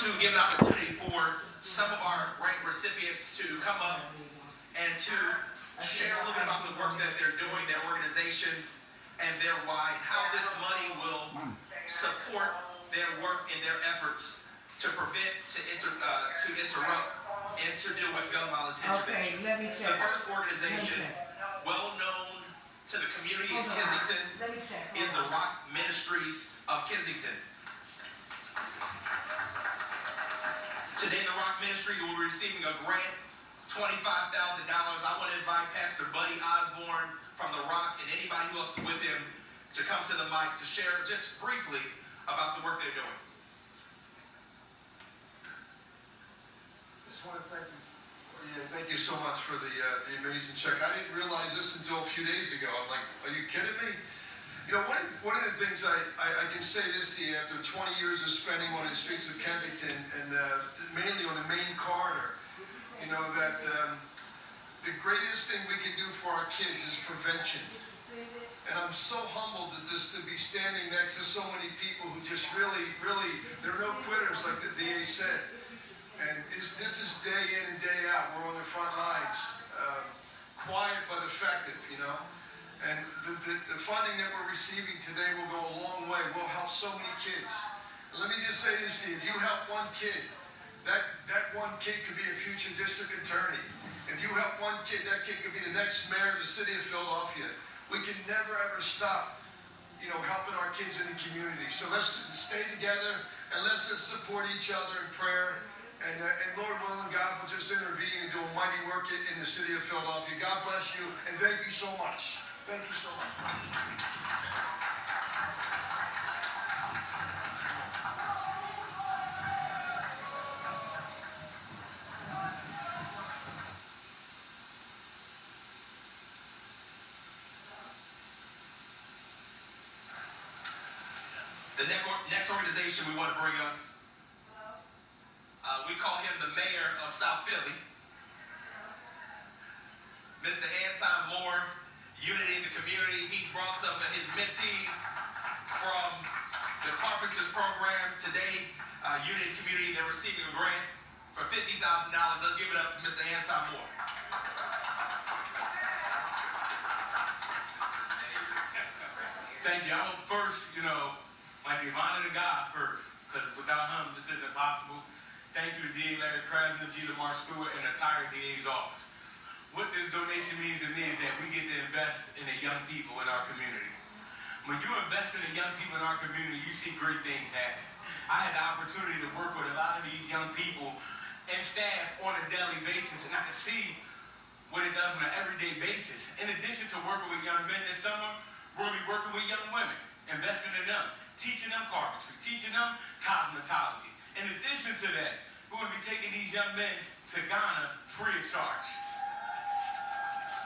to give an opportunity for some of our grant recipients to come up and to share a little bit about the work that they're doing, their organization, and their why, how this money will support their work and their efforts to prevent, to interrupt, and to deal with gun violence intervention. Okay, let me check. The first organization, well known to the community in Kensington, is the Rock Ministries of Kensington. Today, the Rock Ministry will be receiving a grant, $25,000. I want to invite Pastor Buddy Osborne from the Rock and anybody who else is with him to come to the mic to share just briefly about the work they're doing. Just want to thank you. Thank you so much for the amazing check. I didn't realize this until a few days ago. I'm like, are you kidding me? You know, one of the things I can say this to you after 20 years of spending on the streets of Kensington and mainly on the main corridor, you know, that the greatest thing we can do for our kids is prevention. And I'm so humbled to be standing next to so many people who just really, they're no quitters, like the DA said. And this is day in and day out. We're on the front lines, quiet but effective, you know. And the funding that we're receiving today will go a long way. We'll help so many kids. And let me just say this to you. If you help one kid, that one kid could be a future district attorney. If you help one kid, that kid could be the next mayor of the city of Philadelphia. We can never, ever stop, you know, helping our kids in the community. So let's stay together and let's just support each other in prayer. And Lord willing, God will just intervene and do a mighty work in the city of Philadelphia. God bless you, and thank you so much. Thank you so much. The next organization we want to bring up, we call him the mayor of South Philly, Mr. Anton Moore, Unity in the Community. He's brought some of his mentees from the Carpenters program. Today, Unity in the Community, they're receiving a grant for $50,000. Let's give it up to Mr. Anton Moore. Thank you. I will first, you know, like give honor to God first, because without him, this isn't possible. Thank you to DA Larry Krasner, G. Lamar Stewart, and the entire DA's office. What this donation means to me is that we get to invest in the young people in our community. When you invest in the young people in our community, you see great things happen. I had the opportunity to work with a lot of these young people and staff on a daily basis, and I can see what it does on an everyday basis. In addition to working with young men this summer, we're going to be working with young women, investing in them, teaching them carpentry, teaching them cosmetology. In addition to that, we're going to be taking these young men to Ghana free of charge.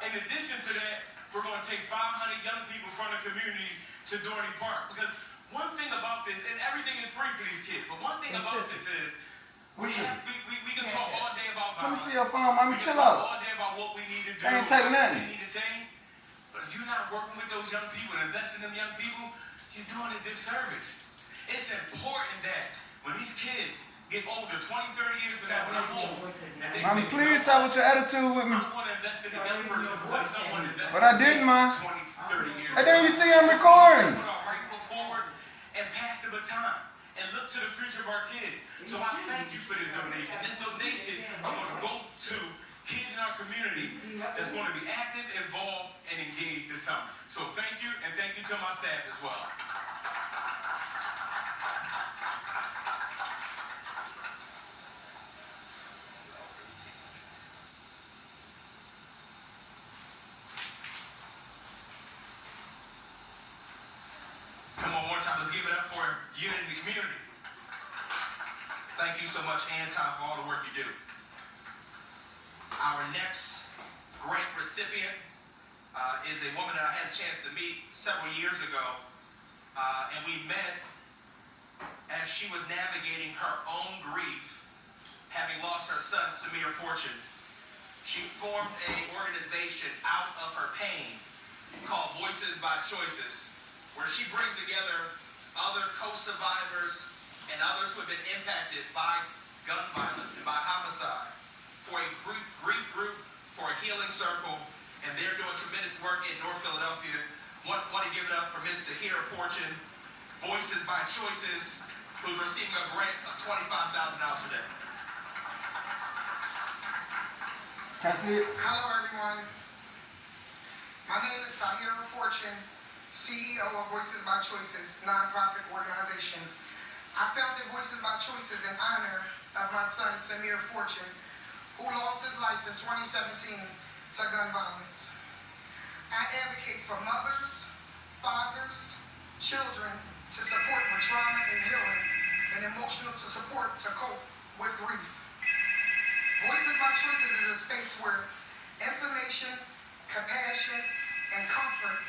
In addition to that, we're going to take 500 young people from the community to Dorney Park. Because one thing about this, and everything is free for these kids, but one thing about this is we can talk all day about violence. Let me see your phone, mommy. Chill All out. day about what we need to do, I ain't taking what nothing. we need to change. But if you're not working with those young people and investing in them young people, you're doing a disservice. It's important that when these kids get older, 20, 30 years from now, when I'm old, and they Mommy, say, please stop with your attitude with me. I'm going to invest in a young person because someone invested But I didn't, Ma. 20, 30 years And then you see I'm recording. Put our right foot forward and pass the baton and look to the future of our kids. So I thank you for this donation. This donation, I want to go to kids in our community that's going to be active, involved, and engaged this summer. So thank you, and thank you to my staff as well. Come on, one time, let's give it up for Unity in the Community. Thank you so much, Anton, for all the work you do. Our next grant recipient is a woman that I had a chance to meet several years ago, and we met as she was navigating her own grief, having lost her son, Samir Fortune. She formed an organization out of her pain called Voices by Choices, where she brings together other co-survivors and others who have been impacted by Healing Circle, and they're doing tremendous work in North Philadelphia. Want to give it up for Ms. Tahira Fortune, Voices by Choices, who's receiving a grant of $25,000 today. Can I see it? Hello, everyone. My name is Tahira Fortune, CEO of Voices by Choices, nonprofit organization. I founded Voices by Choices in honor of my son, Samir Fortune, who lost his life in 2017 to gun violence. I advocate for mothers, fathers, children to support with trauma and healing, and emotional support to cope with grief. Voices by Choices is a space where information, compassion, and comfort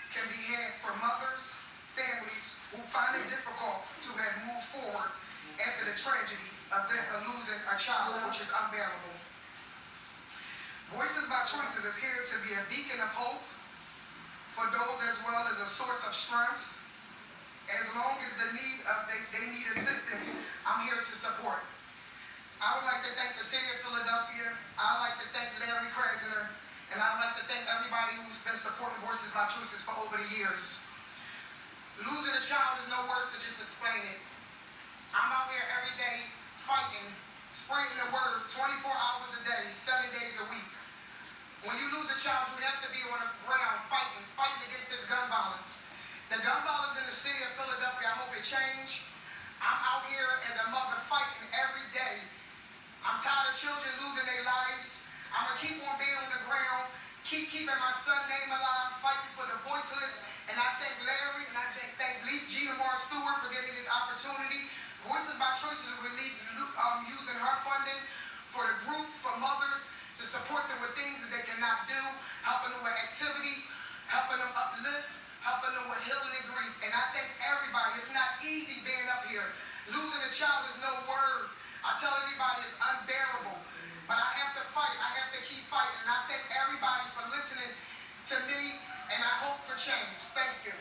can be had for mothers, families who find it difficult to have moved forward after the tragedy event of losing a child, which is unbearable. Voices by Choices is here to be a beacon of hope for those, as well as a source of strength. As long as they need assistance, I'm here to support. I would like to thank the city of Philadelphia. I would like to thank Larry Krasner, and I would like to thank everybody who's been supporting Voices by Choices for over the years. Losing a child is no words to just explain it. I'm out here every day fighting, spreading the word 24 hours a day, 7 days a week. When you lose a child, you have to be on the ground fighting against this gun violence. The gun violence in the city of Philadelphia, I hope it change. I'm out here as a mother fighting every day. I'm tired of children losing their lives. I'm going to keep on being on the ground, keeping my son's name alive, fighting for the voiceless. And I thank Larry and I thank Gina Morris Stewart for giving me this opportunity. Voices by Choices will be using her funding for the group, for mothers, to support them with things that they cannot do, helping them with activities, helping them uplift, helping them with healing and grief. And I thank everybody. It's not easy being up here. Losing a child is no word. I tell everybody it's unbearable. But I have to fight. I have to keep fighting. And I thank everybody for listening to me, and I hope for change. Thank you.